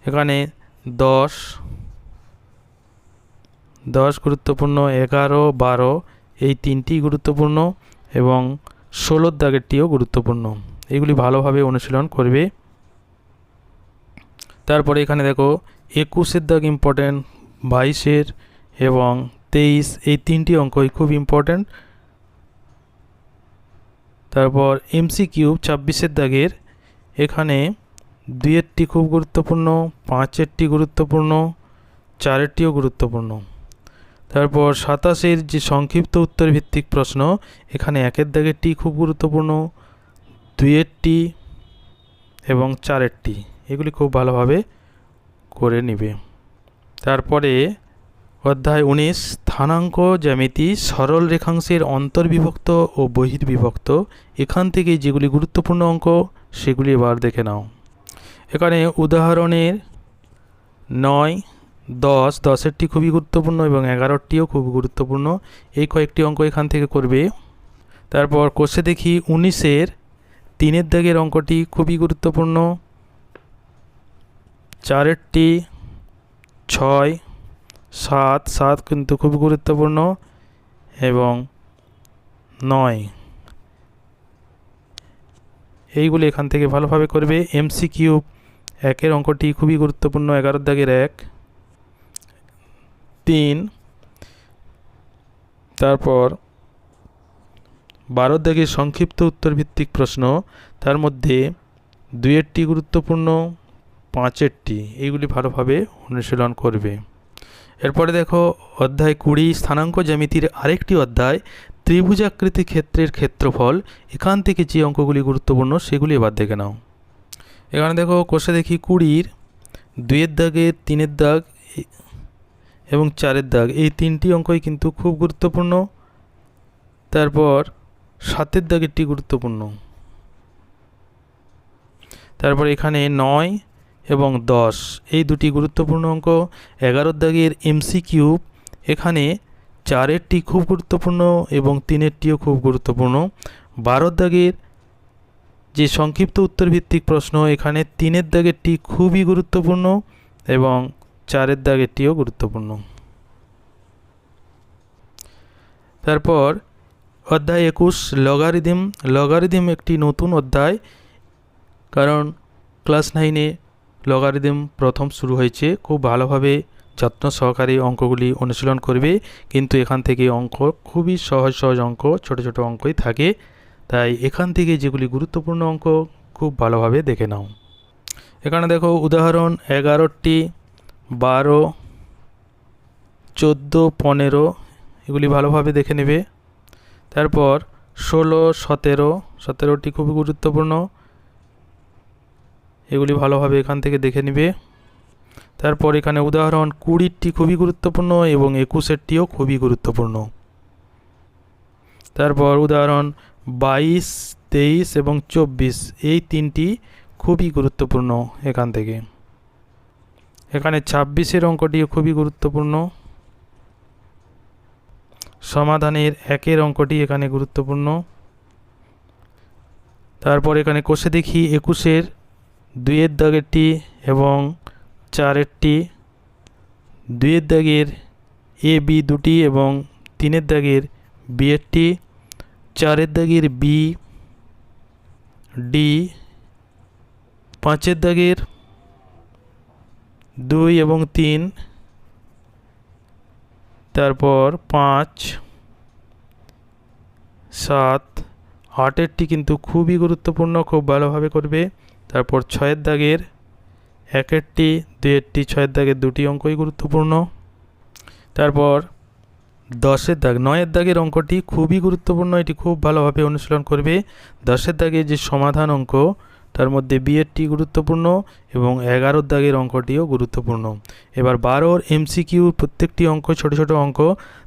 এখানে 10 গুরুত্বপূর্ণ, 11, 12 এই তিনটি গুরুত্বপূর্ণ এবং 16-র দাগেরটিও গুরুত্বপূর্ণ, এগুলি ভালোভাবে অনুশীলন করবে। তারপরে এখানে দেখো 21-এর দাগ ইম্পর্টেন্ট, 22-এর এবং 23, এই তিনটি অঙ্কই খুব ইম্পর্টেন্ট। তারপর MCQ 26-এর দাগের, এখানে 2-এরটি খুব গুরুত্বপূর্ণ, 5-এরটি গুরুত্বপূর্ণ, 4-এরটিও গুরুত্বপূর্ণ। তারপর 27-এর যে সংক্ষিপ্ত উত্তর ভিত্তিক প্রশ্ন, এখানে 1-এর দাগেরটি খুব গুরুত্বপূর্ণ, 2-এরটি এবং 4-এরটি, এগুলি খুব ভালোভাবে করে নেবে। তারপরে অধ্যায় 19 স্থানাঙ্ক জ্যামিতি, সরল রেখাংশের অন্তর্বিভক্ত ও বহির্বিভক্ত, এখান থেকে যেগুলি গুরুত্বপূর্ণ অঙ্ক সেগুলি এবার দেখে নাও। এখানে উদাহরণের 9, 10-এরটি খুবই গুরুত্বপূর্ণ এবং 11-টিও খুব গুরুত্বপূর্ণ, এই কয়েকটি অঙ্ক এখান থেকে করবে। তারপর কোষে দেখি 19-এর 3-এর দাগের অঙ্কটি খুবই গুরুত্বপূর্ণ, 4-এরটি, 6, 7 কিন্তু খুব গুরুত্বপূর্ণ এবং 9, এইগুলি এখান থেকে ভালোভাবে করবে। MCQ 1-এর অঙ্কটি খুবই গুরুত্বপূর্ণ, 11-র দাগের 1, 3, তারপর 12-র দাগের সংক্ষিপ্ত উত্তর ভিত্তিক প্রশ্ন, তার মধ্যে 2-এরটি গুরুত্বপূর্ণ, 5-এরটি, এইগুলি ভালোভাবে অনুশীলন করবে। এরপরে দেখো অধ্যায় 20 স্থানাঙ্ক জ্যামিতির আরেকটি অধ্যায়, ত্রিভুজাকৃতি ক্ষেত্রের ক্ষেত্রফল, এখান থেকে যে অঙ্কগুলি গুরুত্বপূর্ণ সেগুলি এবার দেখে নাও। এখানে দেখো কোষে দেখি 20-র 2-এর দাগের, 3-এর দাগ এবং 4-এর দাগ, এই তিনটি অঙ্কই কিন্তু খুব গুরুত্বপূর্ণ। তারপর 7-এর দাগেরটি গুরুত্বপূর্ণ। তারপর এখানে 9 এবং 10, এই দুটি গুরুত্বপূর্ণ অঙ্ক। 11-র দাগের MCQ, এখানে 4-এরটি খুব গুরুত্বপূর্ণ এবং 3-এরটিও খুব গুরুত্বপূর্ণ। 12-র দাগের যে সংক্ষিপ্ত উত্তর ভিত্তিক প্রশ্ন, এখানে 3-এর দাগেরটি খুবই গুরুত্বপূর্ণ এবং 4-এর দাগেরটিও গুরুত্বপূর্ণ। তারপর অধ্যায় 21 লগারিদম একটি নতুন অধ্যায়, কারণ ক্লাস 9-এ লগারিদম প্রথম শুরু হয়েছে, খুব ভালোভাবে যত্ন সহকারে অঙ্কগুলি অনুশীলন করবে, কিন্তু এখান থেকে অঙ্ক খুবই সহজ অঙ্ক, ছোট অঙ্কই থাকে, তাই এখান থেকে যেগুলি গুরুত্বপূর্ণ অঙ্ক খুব ভালোভাবে দেখে নাও। এখানে দেখো উদাহরণ 11টি, 12, 14, 15, এগুলি ভালোভাবে দেখে নেবে। তারপর 16, 17টি খুবই গুরুত্বপূর্ণ, এগুলি ভালোভাবে এখান থেকে দেখে নেবে। তারপর এখানে উদাহরণ 20টি খুবই গুরুত্বপূর্ণ এবং 21-এরটিও খুবই গুরুত্বপূর্ণ। তারপর উদাহরণ 22, 23 এবং 24, এই তিনটি খুবই গুরুত্বপূর্ণ এখান থেকে। এখানে 26-এর অঙ্কটিও খুবই গুরুত্বপূর্ণ, সমাধানের 1-এর অঙ্কটি এখানে গুরুত্বপূর্ণ। তারপর এখানে কোষে দেখি 21-এর 2-এর দাগেরটি এবং 4-এরটি, 2-এর দাগের AB দুটি এবং 3-এর দাগের B-এরটি, 4-এর দাগের B, D, 5-এর দাগের 2 এবং 3, তারপর 5, 7, 8এরটি কিন্তু খুবই গুরুত্বপূর্ণ, খুব ভালোভাবে করবে। তারপর 6এর দাগের 1এরটি, 2এরটি, 6এর দাগের 2টি অঙ্কই গুরুত্বপূর্ণ। তারপর 10এর দাগ, 9এর দাগের অঙ্কটি খুবই গুরুত্বপূর্ণ, এটি খুব ভালোভাবে অনুশীলন করবে। 10এর দাগের যে সমাধান অঙ্ক, তার মধ্যে বিয়েরটি গুরুত্বপূর্ণ এবং 11 দাগের অঙ্কটিও গুরুত্বপূর্ণ। এবার 12 MCQ, প্রত্যেকটি অঙ্ক ছোট ছোট অঙ্ক,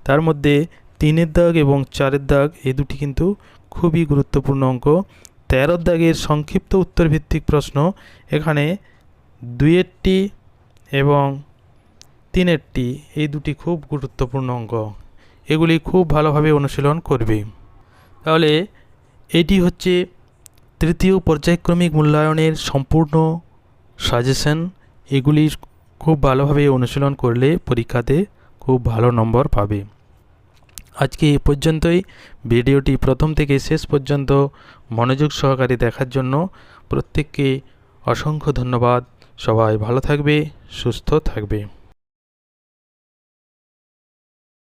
তার মধ্যে 3এর দাগ এবং 4এর দাগ এই দুটি কিন্তু খুবই গুরুত্বপূর্ণ অঙ্ক। 13 দাগের সংক্ষিপ্ত উত্তর ভিত্তিক প্রশ্ন, এখানে 2এরটি এবং 3এরটি এই দুটি খুব গুরুত্বপূর্ণ অঙ্ক, এগুলি খুব ভালোভাবে অনুশীলন করবে। তাহলে এটি হচ্ছে তৃতীয় পর্যায়ক্রমিক মূল্যায়নের সম্পূর্ণ সাজেশন। এগুলি খুব ভালোভাবে অনুশীলন করলে পরীক্ষাতে খুব ভালো নম্বর পাবে। আজকে এই পর্যন্তই। ভিডিওটি প্রথম থেকে শেষ পর্যন্ত মনোযোগ সহকারে দেখার জন্য প্রত্যেককে অসংখ্য ধন্যবাদ। সবাই ভালো থাকবে, সুস্থ থাকবে।